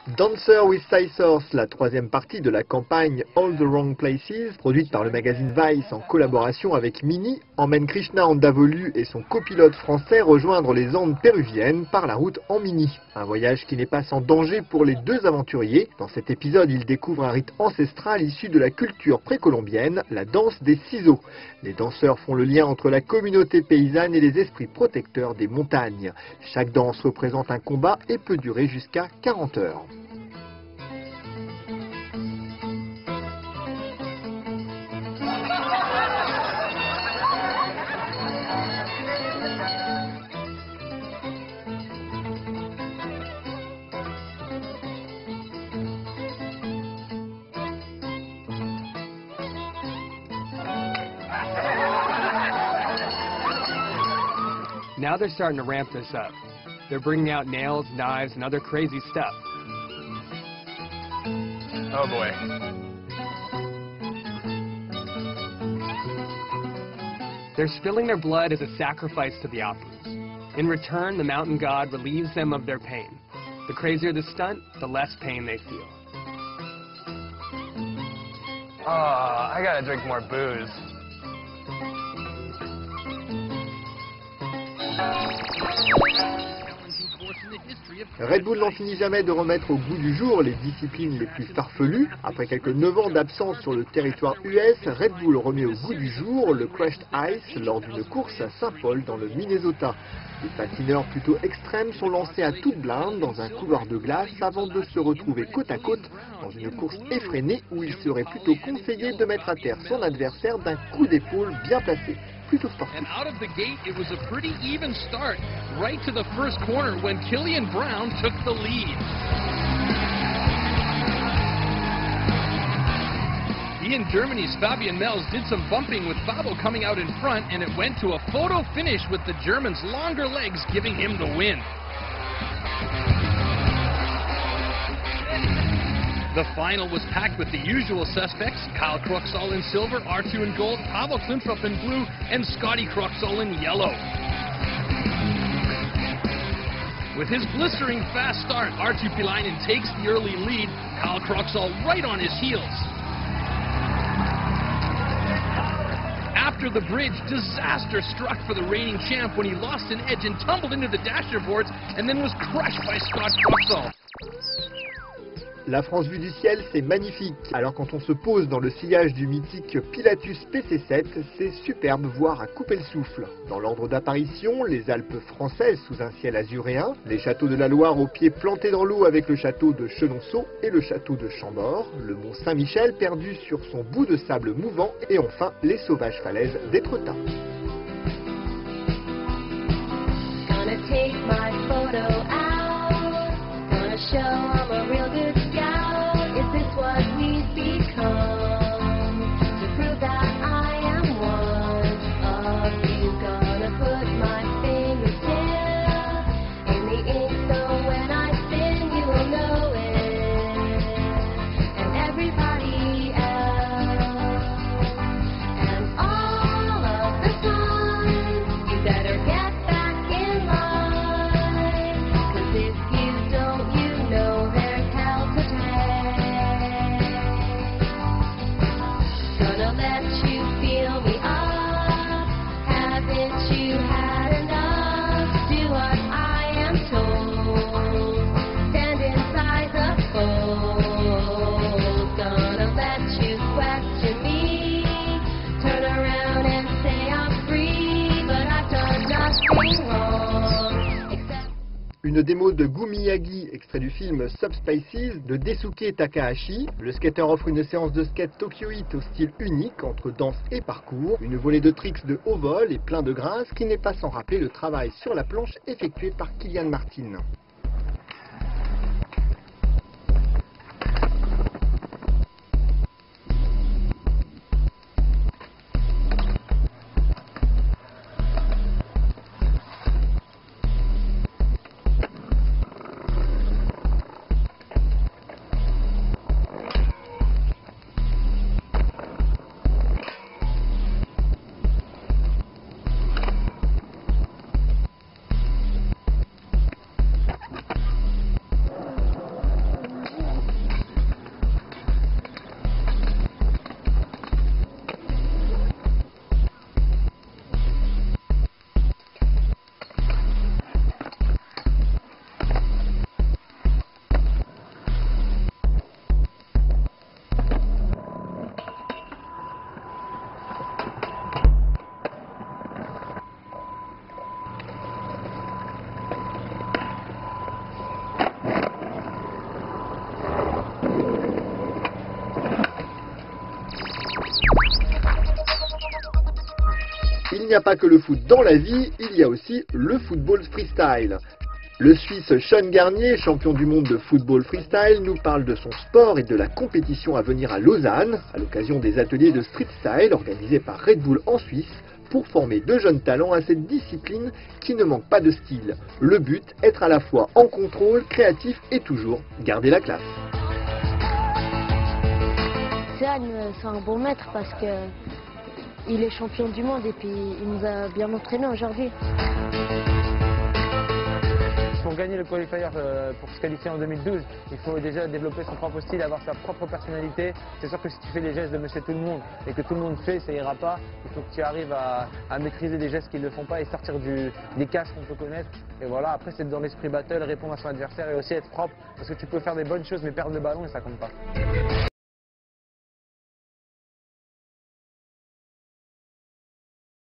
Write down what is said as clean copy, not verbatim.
Dancer with Scissors, la troisième partie de la campagne All the Wrong Places, produite par le magazine Vice en collaboration avec Mini, emmène Krishna Andavolu et son copilote français rejoindre les Andes péruviennes par la route en Mini. Un voyage qui n'est pas sans danger pour les deux aventuriers. Dans cet épisode, ils découvrent un rite ancestral issu de la culture précolombienne, la danse des ciseaux. Les danseurs font le lien entre la communauté paysanne et les esprits protecteurs des montagnes. Chaque danse représente un combat et peut durer jusqu'à 40 heures. Now they're starting to ramp this up. They're bringing out nails, knives, and other crazy stuff. Oh boy. They're spilling their blood as a sacrifice to the Apus. In return, the mountain god relieves them of their pain. The crazier the stunt, the less pain they feel. Oh, I gotta drink more booze. Red Bull n'en finit jamais de remettre au goût du jour les disciplines les plus farfelues. Après quelques 9 ans d'absence sur le territoire US, Red Bull remet au goût du jour le Crushed Ice lors d'une course à Saint-Paul dans le Minnesota. Les patineurs plutôt extrêmes sont lancés à toute blinde dans un couloir de glace avant de se retrouver côte à côte dans une course effrénée où il serait plutôt conseillé de mettre à terre son adversaire d'un coup d'épaule bien placé. And out of the gate, it was a pretty even start, right to the first corner when Killian Brown took the lead. Ian Germany's Fabian Mels did some bumping with Fabo coming out in front, and it went to a photo finish with the German's longer legs giving him the win. The final was packed with the usual suspects, Kyle Cruxall in silver, R2 in gold, Pavel Klimtrup in blue, and Scotty Cruxall in yellow. With his blistering fast start, R2 Pilainen takes the early lead, Kyle Cruxall right on his heels. After the bridge, disaster struck for the reigning champ when he lost an edge and tumbled into the dasher boards and then was crushed by Scott Cruxall. La France vue du ciel, c'est magnifique. Alors quand on se pose dans le sillage du mythique Pilatus PC7, c'est superbe, voire à couper le souffle. Dans l'ordre d'apparition, les Alpes françaises sous un ciel azuréen, les châteaux de la Loire aux pieds plantés dans l'eau avec le château de Chenonceau et le château de Chambord, le mont Saint-Michel perdu sur son bout de sable mouvant et enfin les sauvages falaises d'Étretat. Une démo de Gu Miyagi, extrait du film Subspaces de Daisuke Takahashi. Le skater offre une séance de skate tokyoïte au style unique entre danse et parcours. Une volée de tricks de haut vol et plein de grâce qui n'est pas sans rappeler le travail sur la planche effectué par Kylian Martin. n'y a pas que le foot dans la vie, il y a aussi le football freestyle. Le Suisse Sean Garnier, champion du monde de football freestyle, nous parle de son sport et de la compétition à venir à Lausanne, à l'occasion des ateliers de street style organisés par Red Bull en Suisse, pour former de jeunes talents à cette discipline qui ne manque pas de style. Le but, être à la fois en contrôle, créatif et toujours garder la classe. Sean, c'est un bon maître parce que il est champion du monde et puis il nous a bien entraîné aujourd'hui. Pour gagner le qualifier pour se qualifier en 2012, il faut déjà développer son propre style, avoir sa propre personnalité. C'est sûr que si tu fais les gestes de monsieur tout le monde et que tout le monde fait, ça ira pas. Il faut que tu arrives à maîtriser des gestes qu'ils ne le font pas et sortir des cases qu'on peut connaître. Et voilà, après c'est dans l'esprit battle, répondre à son adversaire et aussi être propre. Parce que tu peux faire des bonnes choses mais perdre le ballon et ça compte pas.